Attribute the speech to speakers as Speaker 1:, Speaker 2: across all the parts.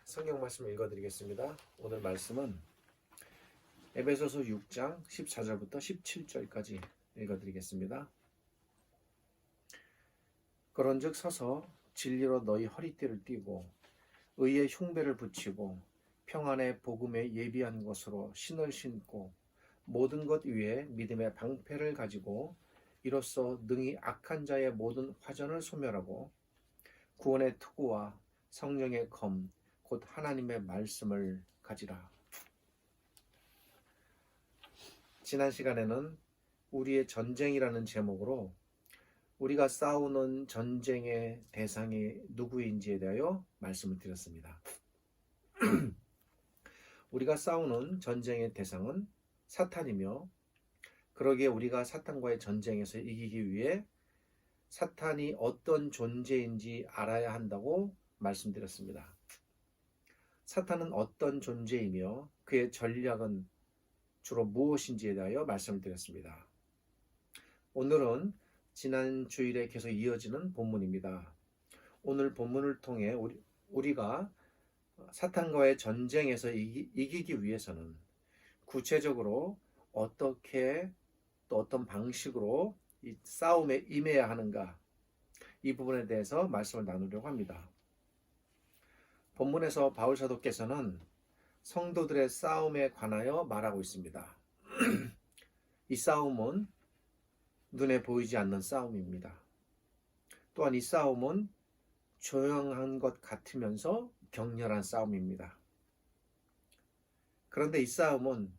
Speaker 1: 성경 말씀을 읽어드리겠습니다. 오늘 말씀은 에베소서 6장 14절부터 17절까지 읽어드리겠습니다. 그런즉 서서 진리로 너희 허리띠를 띠고 의의 흉배를 붙이고 평안의 복음에 예비한 것으로 신을 신고 모든 것 위에 믿음의 방패를 가지고 이로써 능히 악한 자의 모든 화전을 소멸하고 구원의 투구와 성령의 검 곧 하나님의 말씀을 가지라. 지난 시간에는 우리의 전쟁이라는 제목으로 우리가 싸우는 전쟁의 대상이 누구인지에 대하여 말씀을 드렸습니다. 우리가 싸우는 전쟁의 대상은 사탄이며, 그러기에 우리가 사탄과의 전쟁에서 이기기 위해 사탄이 어떤 존재인지 알아야 한다고 말씀드렸습니다. 사탄은 어떤 존재이며 그의 전략은 주로 무엇인지에 대하여 말씀을 드렸습니다. 오늘은 지난 주일에 계속 이어지는 본문입니다. 오늘 본문을 통해 우리가 사탄과의 전쟁에서 이기기 위해서는 구체적으로 어떻게 또 어떤 방식으로 이 싸움에 임해야 하는가, 이 부분에 대해서 말씀을 나누려고 합니다. 본문에서 바울 사도께서는 성도들의 싸움에 관하여 말하고 있습니다. 이 싸움은 눈에 보이지 않는 싸움입니다. 또한 이 싸움은 조용한 것 같으면서 격렬한 싸움입니다. 그런데 이 싸움은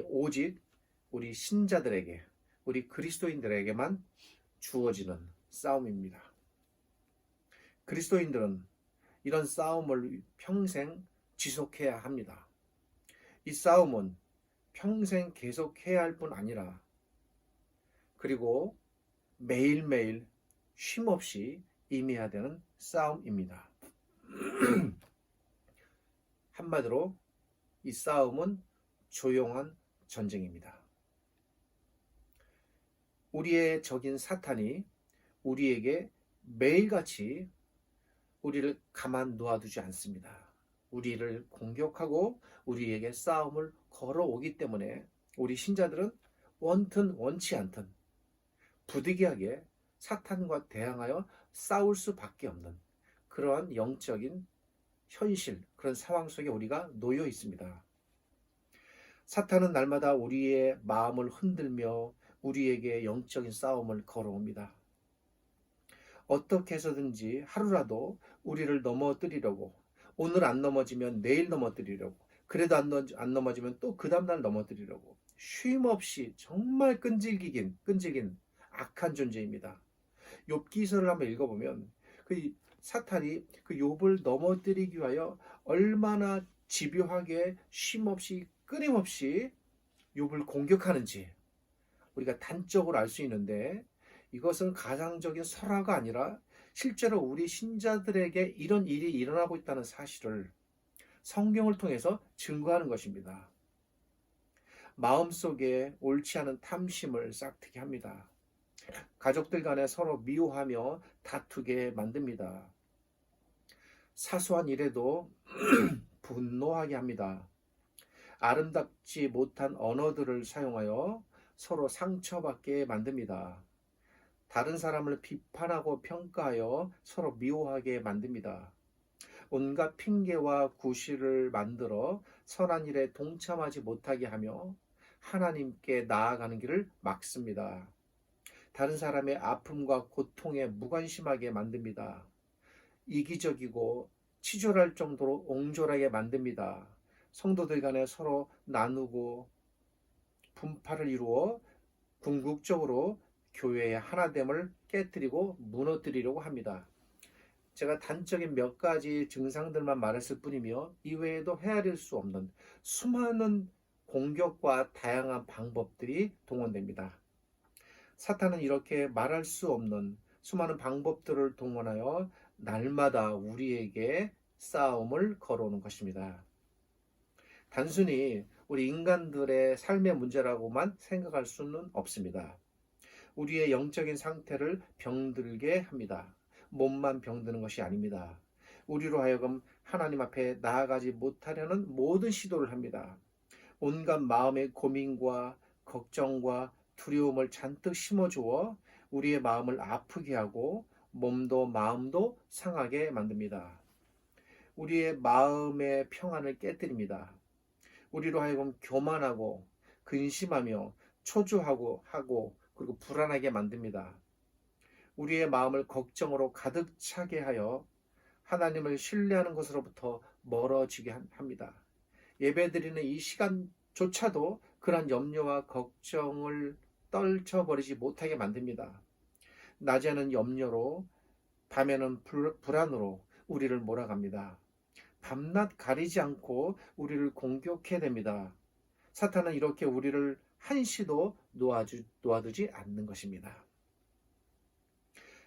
Speaker 1: 오직 우리 신자들에게, 우리 그리스도인들에게만 주어지는 싸움입니다. 그리스도인들은 이런 싸움을 평생 지속해야 합니다. 이 싸움은 평생 계속해야 할 뿐 아니라, 그리고 매일매일 쉼없이 임해야 되는 싸움입니다. 한마디로 이 싸움은 조용한 전쟁입니다. 우리의 적인 사탄이 우리에게 매일같이 우리를 가만 놓아두지 않습니다. 우리를 공격하고 우리에게 싸움을 걸어오기 때문에 우리 신자들은 원튼 원치 않든 부득이하게 사탄과 대항하여 싸울 수밖에 없는 그러한 영적인 현실, 그런 상황 속에 우리가 놓여 있습니다. 사탄은 날마다 우리의 마음을 흔들며 우리에게 영적인 싸움을 걸어옵니다. 어떻게 해서든지 하루라도 우리를 넘어뜨리려고, 오늘 안 넘어지면 내일 넘어뜨리려고, 그래도 안 넘어지면 또 그 다음날 넘어뜨리려고 쉼없이 정말 끈질긴 악한 존재입니다. 욥기서를 한번 읽어보면 그 사탄이 그 욥을 넘어뜨리기 위하여 얼마나 집요하게 쉼없이 끊임없이 욥을 공격하는지 우리가 단적으로 알 수 있는데, 이것은 가상적인 설화가 아니라 실제로 우리 신자들에게 이런 일이 일어나고 있다는 사실을 성경을 통해서 증거하는 것입니다. 마음속에 옳지 않은 탐심을 싹트게 합니다. 가족들 간에 서로 미워하며 다투게 만듭니다. 사소한 일에도 분노하게 합니다. 아름답지 못한 언어들을 사용하여 서로 상처받게 만듭니다. 다른 사람을 비판하고 평가하여 서로 미워하게 만듭니다. 온갖 핑계와 구실을 만들어 선한 일에 동참하지 못하게 하며 하나님께 나아가는 길을 막습니다. 다른 사람의 아픔과 고통에 무관심하게 만듭니다. 이기적이고 치졸할 정도로 옹졸하게 만듭니다. 성도들 간에 서로 나누고 분파를 이루어 궁극적으로 교회의 하나됨을 깨뜨리고 무너뜨리려고 합니다. 제가 단적인 몇 가지 증상들만 말했을 뿐이며 이외에도 헤아릴 수 없는 수많은 공격과 다양한 방법들이 동원됩니다. 사탄은 이렇게 말할 수 없는 수많은 방법들을 동원하여 날마다 우리에게 싸움을 걸어오는 것입니다. 단순히 우리 인간들의 삶의 문제라고만 생각할 수는 없습니다. 우리의 영적인 상태를 병들게 합니다. 몸만 병드는 것이 아닙니다. 우리로 하여금 하나님 앞에 나아가지 못하려는 모든 시도를 합니다. 온갖 마음의 고민과 걱정과 두려움을 잔뜩 심어주어 우리의 마음을 아프게 하고 몸도 마음도 상하게 만듭니다. 우리의 마음의 평안을 깨뜨립니다. 우리로 하여금 교만하고 근심하며 초조하고 그리고 불안하게 만듭니다. 우리의 마음을 걱정으로 가득 차게 하여 하나님을 신뢰하는 것으로부터 멀어지게 합니다. 예배드리는 이 시간조차도 그러한 염려와 걱정을 떨쳐버리지 못하게 만듭니다. 낮에는 염려로, 밤에는 불안으로 우리를 몰아갑니다. 밤낮 가리지 않고 우리를 공격해댑니다. 사탄은 이렇게 우리를 한시도 놓아두지 않는 것입니다.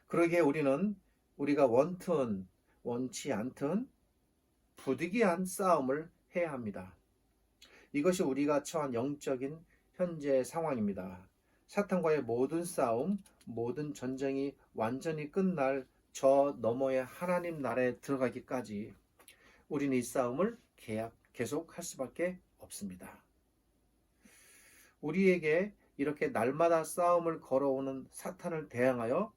Speaker 1: 그러기에 우리는 우리가 원튼 원치 않든 부득이한 싸움을 해야 합니다. 이것이 우리가 처한 영적인 현재 상황입니다. 사탄과의 모든 싸움, 모든 전쟁이 완전히 끝날 저 너머의 하나님 나라에 들어가기까지 우리는 이 싸움을 계속할 수밖에 없습니다. 우리에게 이렇게 날마다 싸움을 걸어오는 사탄을 대항하여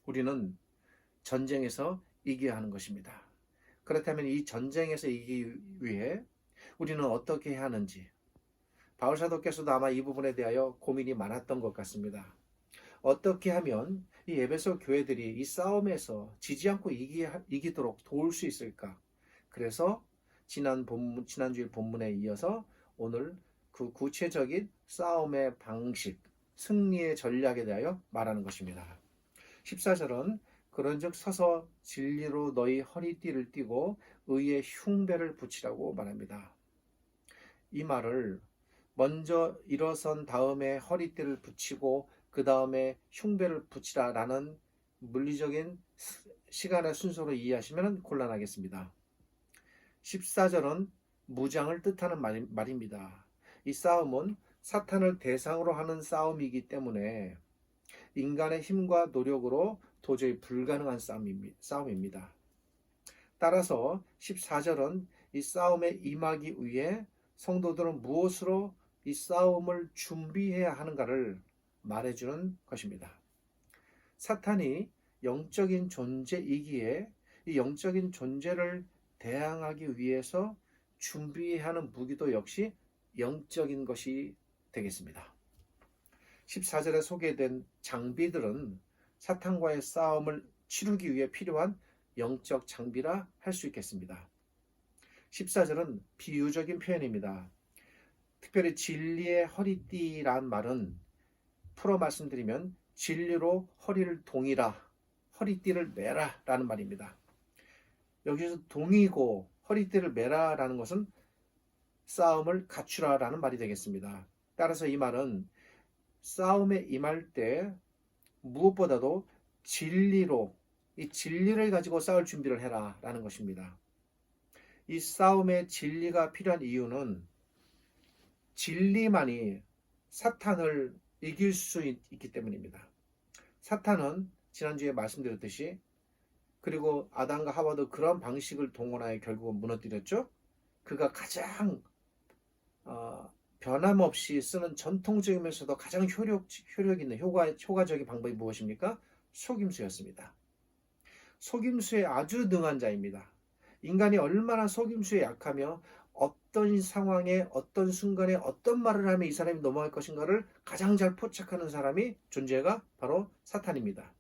Speaker 1: 우리는 전쟁에서 이겨야 하는 것입니다. 그렇다면 이 전쟁에서 이기기 위해 우리는 어떻게 해야 하는지 바울사도께서도 아마 이 부분에 대하여 고민이 많았던 것 같습니다. 어떻게 하면 이 에베소 교회들이 이 싸움에서 지지 않고 이기도록 도울 수 있을까? 그래서 지난주일 본문에 이어서 오늘 그 구체적인 싸움의 방식, 승리의 전략에 대하여 말하는 것입니다. 14절은 그런즉 서서 진리로 너희 허리띠를 띠고 의의 흉배를 붙이라고 말합니다. 이 말을 먼저 일어선 다음에 허리띠를 붙이고 그 다음에 흉배를 붙이라라는 물리적인 시간의 순서로 이해하시면 곤란하겠습니다. 14절은 무장을 뜻하는 말입니다. 이 싸움은 사탄을 대상으로 하는 싸움이기 때문에 인간의 힘과 노력으로 도저히 불가능한 싸움입니다. 따라서 14절은 이 싸움에 임하기 위해 성도들은 무엇으로 이 싸움을 준비해야 하는가를 말해주는 것입니다. 사탄이 영적인 존재이기에 이 영적인 존재를 대항하기 위해서 준비해야 하는 무기도 역시 영적인 것이 되겠습니다. 14절에 소개된 장비들은 사탄과의 싸움을 치르기 위해 필요한 영적 장비라 할 수 있겠습니다. 14절은 비유적인 표현입니다. 특별히 진리의 허리띠란 말은 풀어 말씀드리면 진리로 허리를 동이라, 허리띠를 매라 라는 말입니다. 여기서 동이고 허리띠를 매라 라는 것은 싸움을 갖추라 라는 말이 되겠습니다. 따라서 이 말은 싸움에 임할 때 무엇보다도 진리로, 이 진리를 가지고 싸울 준비를 해라 라는 것입니다. 이 싸움에 진리가 필요한 이유는 진리만이 사탄을 이길 수 있기 때문입니다. 사탄은 지난주에 말씀드렸듯이 그리고 아담과 하와도 그런 방식을 동원하여 결국은 무너뜨렸죠. 그가 가장 변함없이 쓰는 전통적이면서도 가장 효력 있는 효과적인 방법이 무엇입니까? 속임수였습니다. 속임수에 아주 능한 자입니다. 인간이 얼마나 속임수에 약하며 어떤 상황에 어떤 순간에 어떤 말을 하면 이 사람이 넘어갈 것인가를 가장 잘 포착하는 사람이 존재가 바로 사탄입니다.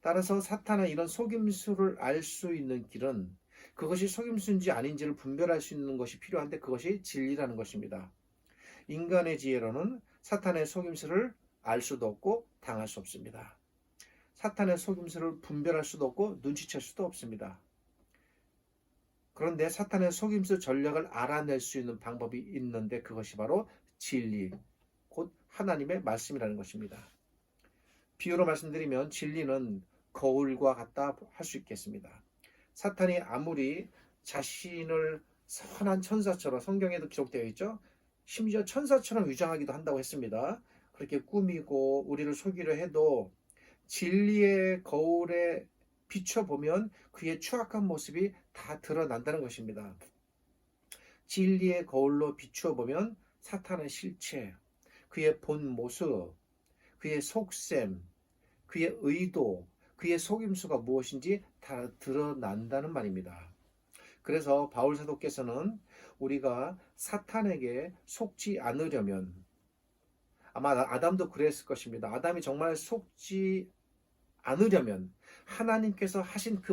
Speaker 1: 따라서 사탄은 이런 속임수를 알 수 있는 길은 그것이 속임수인지 아닌지를 분별할 수 있는 것이 필요한데 그것이 진리라는 것입니다. 인간의 지혜로는 사탄의 속임수를 알 수도 없고 당할 수 없습니다. 사탄의 속임수를 분별할 수도 없고 눈치챌 수도 없습니다. 그런데 사탄의 속임수 전략을 알아낼 수 있는 방법이 있는데 그것이 바로 진리, 곧 하나님의 말씀이라는 것입니다. 비유로 말씀드리면 진리는 거울과 같다 할 수 있겠습니다. 사탄이 아무리 자신을 선한 천사처럼, 성경에도 기록되어 있죠. 심지어 천사처럼 위장하기도 한다고 했습니다. 그렇게 꾸미고 우리를 속이려 해도 진리의 거울에 비춰보면 그의 추악한 모습이 다 드러난다는 것입니다. 진리의 거울로 비추어보면 사탄의 실체, 그의 본 모습, 그의 속셈, 그의 의도, 그의 속임수가 무엇인지 다 드러난다는 말입니다. 그래서 바울 사도께서는 우리가 사탄에게 속지 않으려면, 아마 아담도 그랬을 것입니다. 아담이 정말 속지 않으려면 하나님께서 하신 그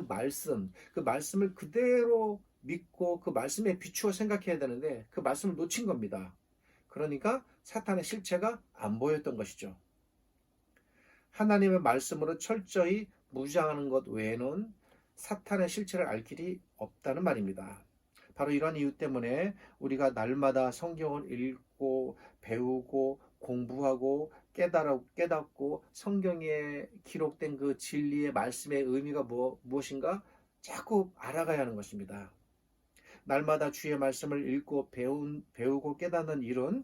Speaker 1: 말씀을 그대로 믿고 그 말씀에 비추어 생각해야 되는데 그 말씀을 놓친 겁니다. 그러니까 사탄의 실체가 안 보였던 것이죠. 하나님의 말씀으로 철저히 무장하는 것 외에는 사탄의 실체를 알 길이 없다는 말입니다. 바로 이런 이유 때문에 우리가 날마다 성경을 읽고 배우고 공부하고 깨닫고 성경에 기록된 그 진리의 말씀의 의미가 무엇인가 자꾸 알아가야 하는 것입니다. 날마다 주의 말씀을 읽고 배우고 깨닫는 일은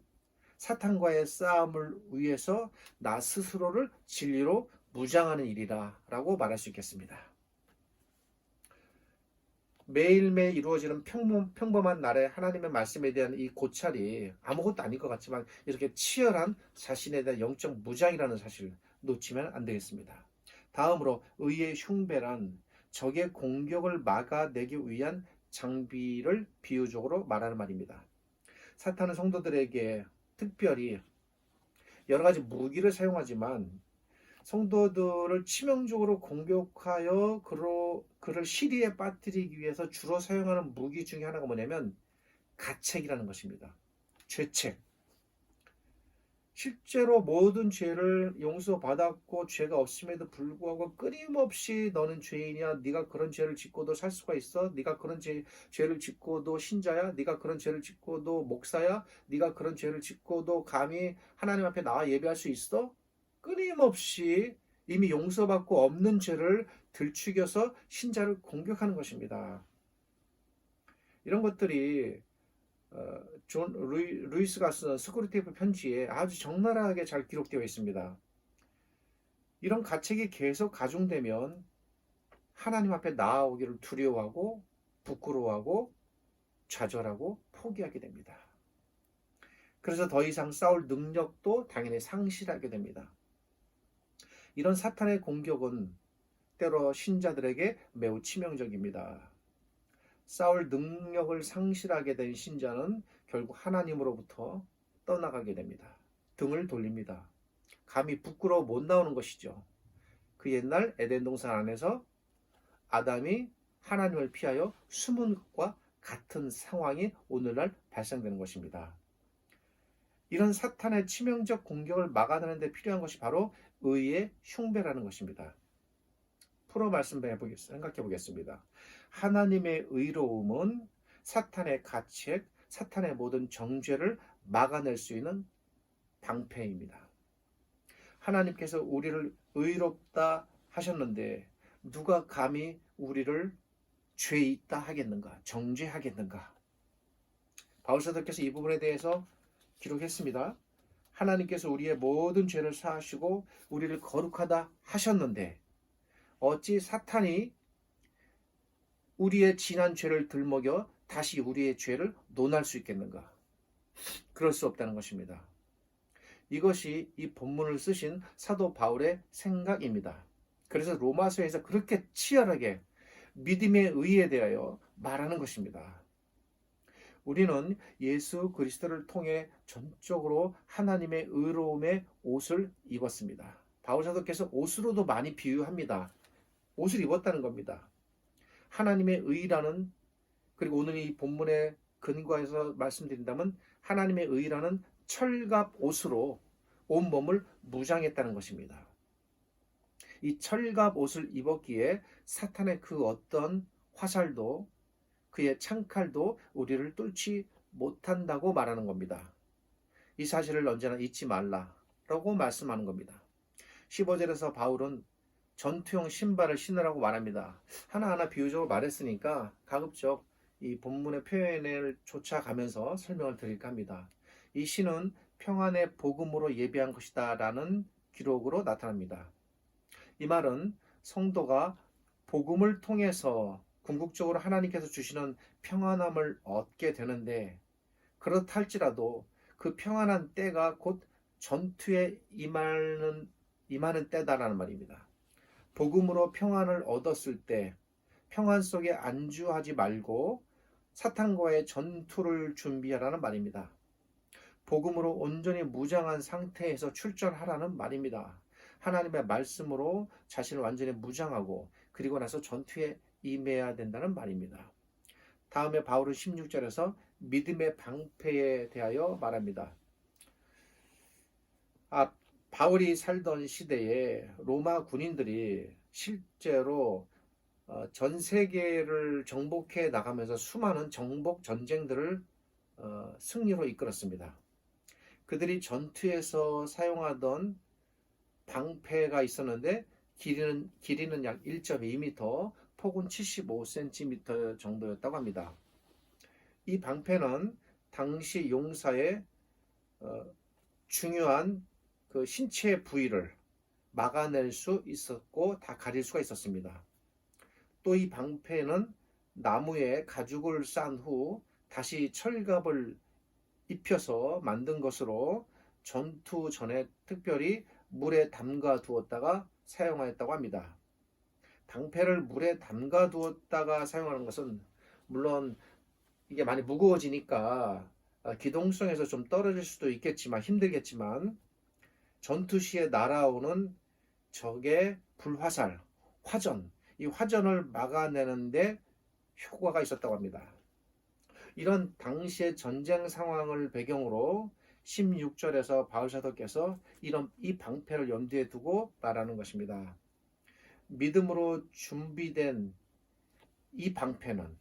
Speaker 1: 사탄과의 싸움을 위해서 나 스스로를 진리로 무장하는 일이라고 말할 수 있겠습니다. 매일매일 이루어지는 평범한 날의 하나님의 말씀에 대한 이 고찰이 아무것도 아닐 것 같지만 이렇게 치열한 자신에 대한 영적 무장이라는 사실을 놓치면 안 되겠습니다. 다음으로 의의 흉배란 적의 공격을 막아내기 위한 장비를 비유적으로 말하는 말입니다. 사탄은 성도들에게 특별히 여러 가지 무기를 사용하지만 성도들을 치명적으로 공격하여 그를 시리에 빠뜨리기 위해서 주로 사용하는 무기 중에 하나가 뭐냐면 가책이라는 것입니다. 죄책. 실제로 모든 죄를 용서받았고 죄가 없음에도 불구하고 끊임없이 너는 죄인이야. 네가 그런 죄를 짓고도 살 수가 있어? 네가 그런 죄를 짓고도 신자야? 네가 그런 죄를 짓고도 목사야? 네가 그런 죄를 짓고도 감히 하나님 앞에 나와 예배할 수 있어? 끊임없이 이미 용서받고 없는 죄를 들추겨서 신자를 공격하는 것입니다. 이런 것들이 존 루이스가 쓴 스크루테이프 편지에 아주 적나라하게 잘 기록되어 있습니다. 이런 가책이 계속 가중되면 하나님 앞에 나아오기를 두려워하고 부끄러워하고 좌절하고 포기하게 됩니다. 그래서 더 이상 싸울 능력도 당연히 상실하게 됩니다. 이런 사탄의 공격은 때로 신자들에게 매우 치명적입니다. 싸울 능력을 상실하게 된 신자는 결국 하나님으로부터 떠나가게 됩니다. 등을 돌립니다. 감히 부끄러워 못 나오는 것이죠. 그 옛날 에덴 동산 안에서 아담이 하나님을 피하여 숨은 것과 같은 상황이 오늘날 발생되는 것입니다. 이런 사탄의 치명적 공격을 막아내는 데 필요한 것이 바로 의의 흉배라는 것입니다. 풀어 생각해 보겠습니다. 하나님의 의로움은 사탄의 가책, 사탄의 모든 정죄를 막아낼 수 있는 방패입니다. 하나님께서 우리를 의롭다 하셨는데 누가 감히 우리를 죄 있다 하겠는가? 정죄하겠는가? 바울 사도께서 이 부분에 대해서 기록했습니다. 하나님께서 우리의 모든 죄를 사하시고 우리를 거룩하다 하셨는데 어찌 사탄이 우리의 지난 죄를 들먹여 다시 우리의 죄를 논할 수 있겠는가? 그럴 수 없다는 것입니다. 이것이 이 본문을 쓰신 사도 바울의 생각입니다. 그래서 로마서에서 그렇게 치열하게 믿음의 의에 대하여 말하는 것입니다. 우리는 예수 그리스도를 통해 전적으로 하나님의 의로움의 옷을 입었습니다. 바울 사도께서 옷으로도 많이 비유합니다. 옷을 입었다는 겁니다. 하나님의 의라는, 그리고 오늘 이 본문의 근거에서 말씀드린다면 하나님의 의라는 철갑 옷으로 온몸을 무장했다는 것입니다. 이 철갑 옷을 입었기에 사탄의 그 어떤 화살도 그의 창칼도 우리를 뚫지 못한다고 말하는 겁니다. 이 사실을 언제나 잊지 말라라고 말씀하는 겁니다. 15절에서 바울은 전투용 신발을 신으라고 말합니다. 하나하나 비유적으로 말했으니까 가급적 이 본문의 표현을 쫓아가면서 설명을 드릴까 합니다. 이 신은 평안의 복음으로 예비한 것이다 라는 기록으로 나타납니다. 이 말은 성도가 복음을 통해서 궁극적으로 하나님께서 주시는 평안함을 얻게 되는데, 그렇다 할지라도 그 평안한 때가 곧 전투에 임하는 때다라는 말입니다. 복음으로 평안을 얻었을 때 평안 속에 안주하지 말고 사탄과의 전투를 준비하라는 말입니다. 복음으로 온전히 무장한 상태에서 출전하라는 말입니다. 하나님의 말씀으로 자신을 완전히 무장하고 그리고 나서 전투에 임해야 된다는 말입니다. 다음에 바울은 16절에서 믿음의 방패에 대하여 말합니다. 바울이 살던 시대에 로마 군인들이 실제로 전 세계를 정복해 나가면서 수많은 정복 전쟁들을 승리로 이끌었습니다. 그들이 전투에서 사용하던 방패가 있었는데 길이는 약 1.2m, 폭은 75cm 정도였다고 합니다. 이 방패는 당시 용사의 중요한 그 신체 부위를 막아낼 수 있었고 다 가릴 수가 있었습니다. 또 이 방패는 나무에 가죽을 싼 후 다시 철갑을 입혀서 만든 것으로 전투 전에 특별히 물에 담가 두었다가 사용하였다고 합니다. 방패를 물에 담가 두었다가 사용하는 것은 물론 이게 많이 무거워지니까 기동성에서 좀 떨어질 수도 있겠지만 힘들겠지만 전투 시에 날아오는 적의 불화살, 화전, 이 화전을 막아내는데 효과가 있었다고 합니다. 이런 당시의 전쟁 상황을 배경으로 16절에서 바울 사도께서 이 방패를 염두에 두고 말하는 것입니다. 믿음으로 준비된 이 방패는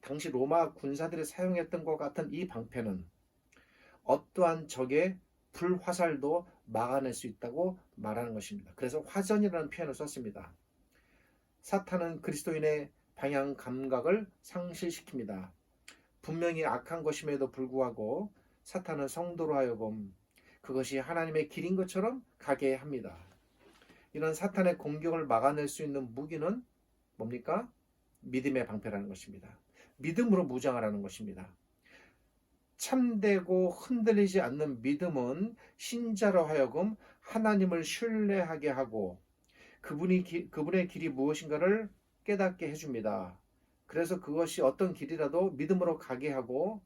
Speaker 1: 당시 로마 군사들이 사용했던 것 같은 이 방패는 어떠한 적의 불화살도 막아낼 수 있다고 말하는 것입니다. 그래서 화전이라는 표현을 썼습니다. 사탄은 그리스도인의 방향 감각을 상실시킵니다. 분명히 악한 것임에도 불구하고 사탄은 성도로 하여금 그것이 하나님의 길인 것처럼 가게 합니다. 이런 사탄의 공격을 막아낼 수 있는 무기는 뭡니까? 믿음의 방패라는 것입니다. 믿음으로 무장하라는 것입니다. 참되고 흔들리지 않는 믿음은 신자로 하여금 하나님을 신뢰하게 하고 그분의 길이 무엇인가를 깨닫게 해줍니다. 그래서 그것이 어떤 길이라도 믿음으로 가게 하고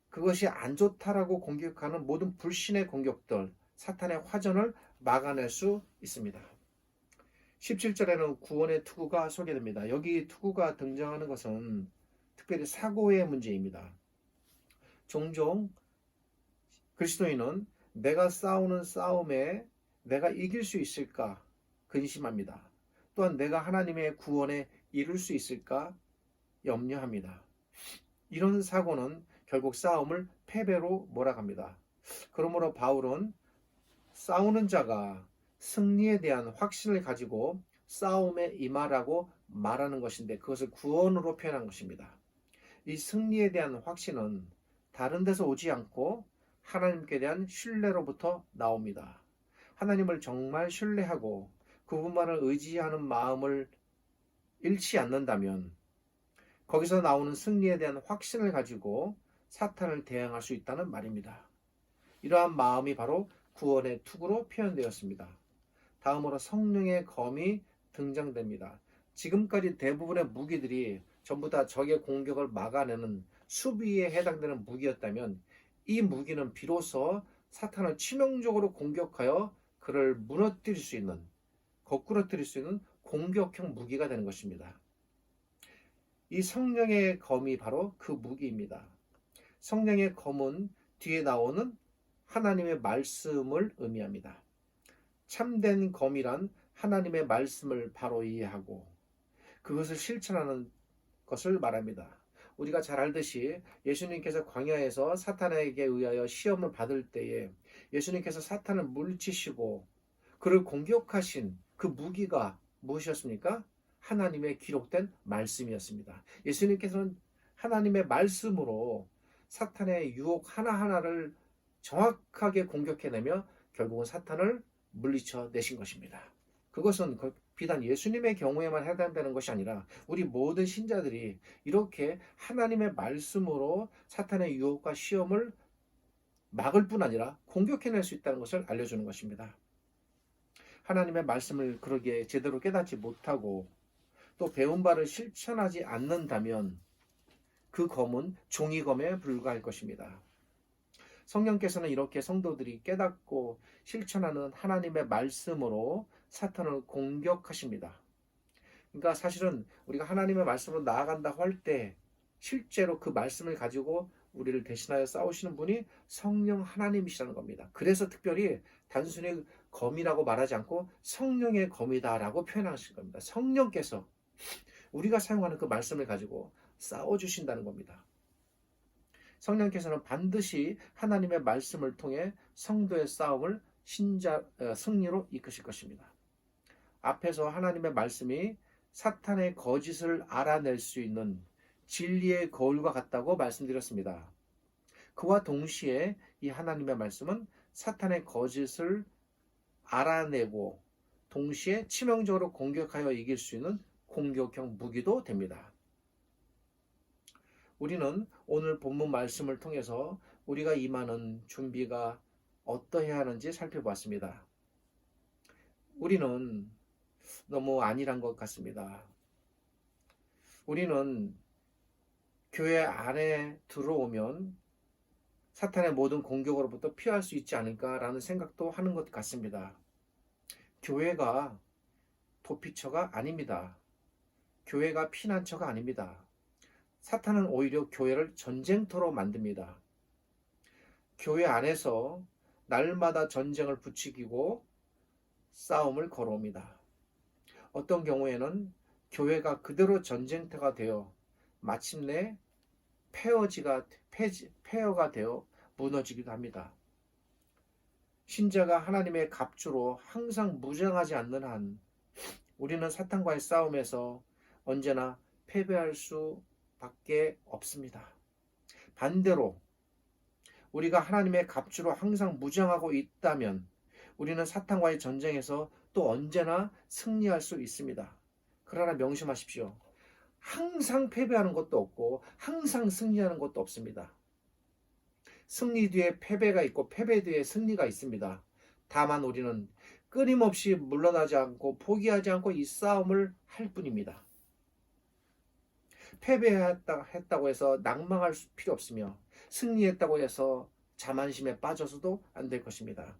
Speaker 1: 그것이 안 좋다라고 공격하는 모든 불신의 공격들, 사탄의 화전을 막아낼 수 있습니다. 17절에는 구원의 투구가 소개됩니다. 여기 투구가 등장하는 것은 특별히 사고의 문제입니다. 종종 그리스도인은 내가 싸우는 싸움에 내가 이길 수 있을까 근심합니다. 또한 내가 하나님의 구원에 이룰 수 있을까 염려합니다. 이런 사고는 결국 싸움을 패배로 몰아갑니다. 그러므로 바울은 싸우는 자가 승리에 대한 확신을 가지고 싸움에 임하라고 말하는 것인데 그것을 구원으로 표현한 것입니다. 이 승리에 대한 확신은 다른 데서 오지 않고 하나님께 대한 신뢰로부터 나옵니다. 하나님을 정말 신뢰하고 그분만을 의지하는 마음을 잃지 않는다면 거기서 나오는 승리에 대한 확신을 가지고 사탄을 대항할 수 있다는 말입니다. 이러한 마음이 바로 구원의 투구로 표현되었습니다. 다음으로 성령의 검이 등장됩니다. 지금까지 대부분의 무기들이 전부 다 적의 공격을 막아내는 수비에 해당되는 무기였다면 이 무기는 비로소 사탄을 치명적으로 공격하여 그를 무너뜨릴 수 있는, 거꾸러뜨릴 수 있는 공격형 무기가 되는 것입니다. 이 성령의 검이 바로 그 무기입니다. 성령의 검은 뒤에 나오는 하나님의 말씀을 의미합니다. 참된 검이란 하나님의 말씀을 바로 이해하고 그것을 실천하는 것을 말합니다. 우리가 잘 알듯이 예수님께서 광야에서 사탄에게 의하여 시험을 받을 때에 예수님께서 사탄을 물리치시고 그를 공격하신 그 무기가 무엇이었습니까? 하나님의 기록된 말씀이었습니다. 예수님께서는 하나님의 말씀으로 사탄의 유혹 하나하나를 정확하게 공격해내며 결국은 사탄을 물리쳐 내신 것입니다. 그것은 비단 예수님의 경우에만 해당되는 것이 아니라 우리 모든 신자들이 이렇게 하나님의 말씀으로 사탄의 유혹과 시험을 막을 뿐 아니라 공격해낼 수 있다는 것을 알려주는 것입니다. 하나님의 말씀을 그러게 제대로 깨닫지 못하고 또 배운 바를 실천하지 않는다면 그 검은 종이검에 불과할 것입니다. 성령께서는 이렇게 성도들이 깨닫고 실천하는 하나님의 말씀으로 사탄을 공격하십니다. 그러니까 사실은 우리가 하나님의 말씀으로 나아간다고 할 때 실제로 그 말씀을 가지고 우리를 대신하여 싸우시는 분이 성령 하나님이시라는 겁니다. 그래서 특별히 단순히 검이라고 말하지 않고 성령의 검이다라고 표현하신 겁니다. 성령께서 우리가 사용하는 그 말씀을 가지고 싸워주신다는 겁니다. 성령께서는 반드시 하나님의 말씀을 통해 성도의 싸움을 승리로 이끄실 것입니다. 앞에서 하나님의 말씀이 사탄의 거짓을 알아낼 수 있는 진리의 거울과 같다고 말씀드렸습니다. 그와 동시에 이 하나님의 말씀은 사탄의 거짓을 알아내고 동시에 치명적으로 공격하여 이길 수 있는 공격형 무기도 됩니다. 우리는 오늘 본문 말씀을 통해서 우리가 임하는 준비가 어떠해야 하는지 살펴봤습니다. 우리는 너무 안일한 것 같습니다. 우리는 교회 안에 들어오면 사탄의 모든 공격으로부터 피할 수 있지 않을까라는 생각도 하는 것 같습니다. 교회가 도피처가 아닙니다. 교회가 피난처가 아닙니다. 사탄은 오히려 교회를 전쟁터로 만듭니다. 교회 안에서 날마다 전쟁을 부추기고 싸움을 걸어옵니다. 어떤 경우에는 교회가 그대로 전쟁터가 되어 마침내 폐허가 되어 무너지기도 합니다. 신자가 하나님의 갑주로 항상 무장하지 않는 한 우리는 사탄과의 싸움에서 언제나 패배할 수밖에 없습니다. 반대로 우리가 하나님의 갑주로 항상 무장하고 있다면 우리는 사탄과의 전쟁에서 또 언제나 승리할 수 있습니다. 그러나 명심하십시오. 항상 패배하는 것도 없고 항상 승리하는 것도 없습니다. 승리 뒤에 패배가 있고 패배 뒤에 승리가 있습니다. 다만 우리는 끊임없이 물러나지 않고 포기하지 않고 이 싸움을 할 뿐입니다. 패배했다고 해서 낭망할 필요 없으며 승리했다고 해서 자만심에 빠져서도 안 될 것입니다.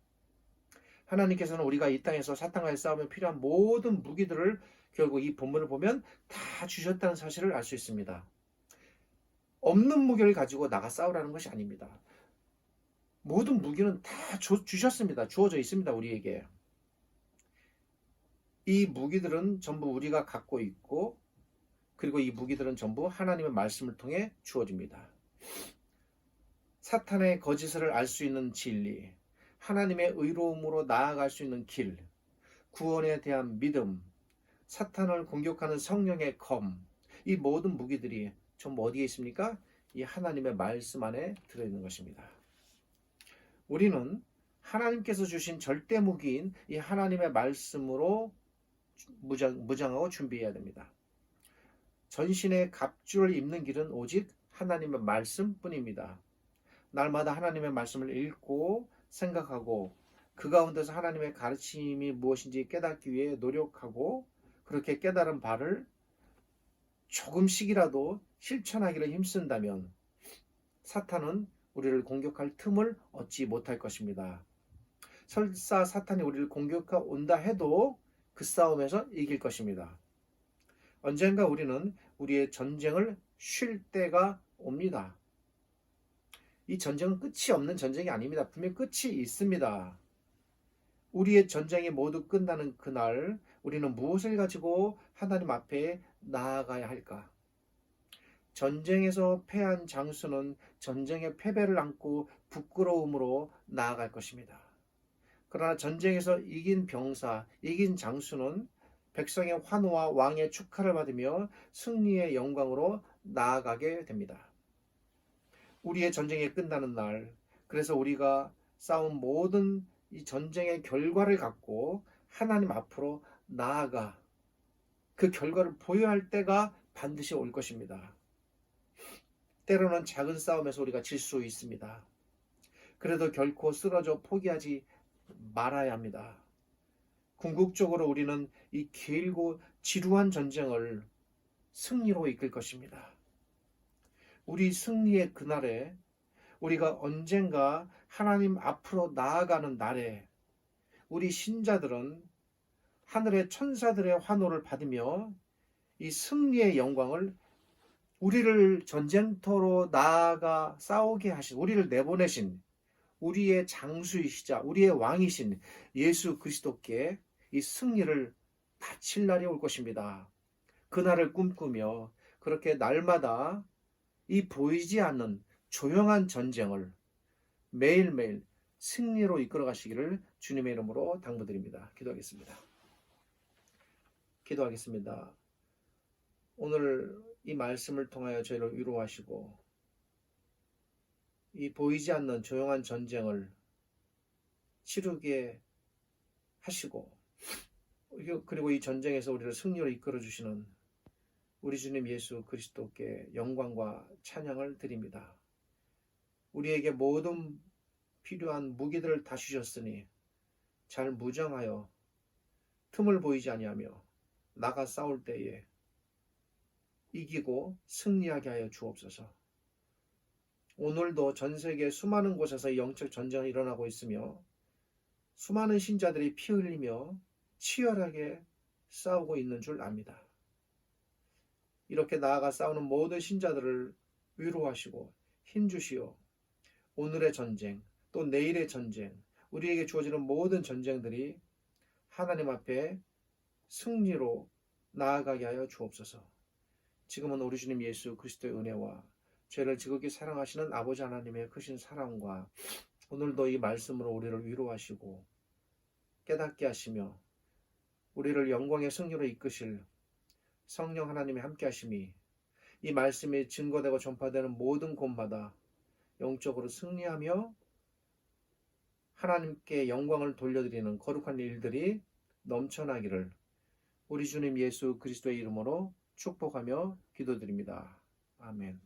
Speaker 1: 하나님께서는 우리가 이 땅에서 사탄과의 싸움에 필요한 모든 무기들을 결국 이 본문을 보면 다 주셨다는 사실을 알 수 있습니다. 없는 무기를 가지고 나가 싸우라는 것이 아닙니다. 모든 무기는 다 주셨습니다. 주어져 있습니다. 우리에게. 이 무기들은 전부 우리가 갖고 있고 그리고 이 무기들은 전부 하나님의 말씀을 통해 주어집니다. 사탄의 거짓을 알 수 있는 진리, 하나님의 의로움으로 나아갈 수 있는 길, 구원에 대한 믿음, 사탄을 공격하는 성령의 검, 이 모든 무기들이 전부 어디에 있습니까? 이 하나님의 말씀 안에 들어있는 것입니다. 우리는 하나님께서 주신 절대 무기인 이 하나님의 말씀으로 무장하고 준비해야 됩니다. 전신의 갑주를 입는 길은 오직 하나님의 말씀뿐입니다. 날마다 하나님의 말씀을 읽고 생각하고 그 가운데서 하나님의 가르침이 무엇인지 깨닫기 위해 노력하고 그렇게 깨달은 바를 조금씩이라도 실천하기를 힘쓴다면 사탄은 우리를 공격할 틈을 얻지 못할 것입니다. 설사 사탄이 우리를 공격해 온다 해도 그 싸움에서 이길 것입니다. 언젠가 우리는 우리의 전쟁을 쉴 때가 옵니다. 이 전쟁은 끝이 없는 전쟁이 아닙니다. 분명히 끝이 있습니다. 우리의 전쟁이 모두 끝나는 그날 우리는 무엇을 가지고 하나님 앞에 나아가야 할까? 전쟁에서 패한 장수는 전쟁의 패배를 안고 부끄러움으로 나아갈 것입니다. 그러나 전쟁에서 이긴 병사, 이긴 장수는 백성의 환호와 왕의 축하를 받으며 승리의 영광으로 나아가게 됩니다. 우리의 전쟁이 끝나는 날, 그래서 우리가 싸운 모든 이 전쟁의 결과를 갖고 하나님 앞으로 나아가 그 결과를 보여야 할 때가 반드시 올 것입니다. 때로는 작은 싸움에서 우리가 질 수 있습니다. 그래도 결코 쓰러져 포기하지 말아야 합니다. 궁극적으로 우리는 이 길고 지루한 전쟁을 승리로 이끌 것입니다. 우리 승리의 그날에, 우리가 언젠가 하나님 앞으로 나아가는 날에 우리 신자들은 하늘의 천사들의 환호를 받으며 이 승리의 영광을, 우리를 전쟁터로 나아가 싸우게 하신, 우리를 내보내신 우리의 장수이시자 우리의 왕이신 예수 그리스도께 이 승리를 바칠 날이 올 것입니다. 그날을 꿈꾸며 그렇게 날마다 이 보이지 않는 조용한 전쟁을 매일매일 승리로 이끌어 가시기를 주님의 이름으로 당부드립니다. 기도하겠습니다. 오늘 이 말씀을 통하여 저희를 위로하시고 이 보이지 않는 조용한 전쟁을 치르게 하시고, 그리고 이 전쟁에서 우리를 승리로 이끌어 주시는 우리 주님 예수 그리스도께 영광과 찬양을 드립니다. 우리에게 모든 필요한 무기들을 다 주셨으니 잘 무장하여 틈을 보이지 아니하며 나가 싸울 때에 이기고 승리하게 하여 주옵소서. 오늘도 전 세계 수많은 곳에서 영적 전쟁이 일어나고 있으며 수많은 신자들이 피 흘리며 치열하게 싸우고 있는 줄 압니다. 이렇게 나아가 싸우는 모든 신자들을 위로하시고 힘주시어 오늘의 전쟁, 또 내일의 전쟁, 우리에게 주어지는 모든 전쟁들이 하나님 앞에 승리로 나아가게 하여 주옵소서. 지금은 우리 주님 예수 그리스도의 은혜와 죄를 지극히 사랑하시는 아버지 하나님의 크신 사랑과 오늘도 이 말씀으로 우리를 위로하시고 깨닫게 하시며 우리를 영광의 승리로 이끄실 성령 하나님의 함께 하심이 이 말씀이 증거되고 전파되는 모든 곳마다 영적으로 승리하며 하나님께 영광을 돌려드리는 거룩한 일들이 넘쳐나기를 우리 주님 예수 그리스도의 이름으로 축복하며 기도드립니다. 아멘.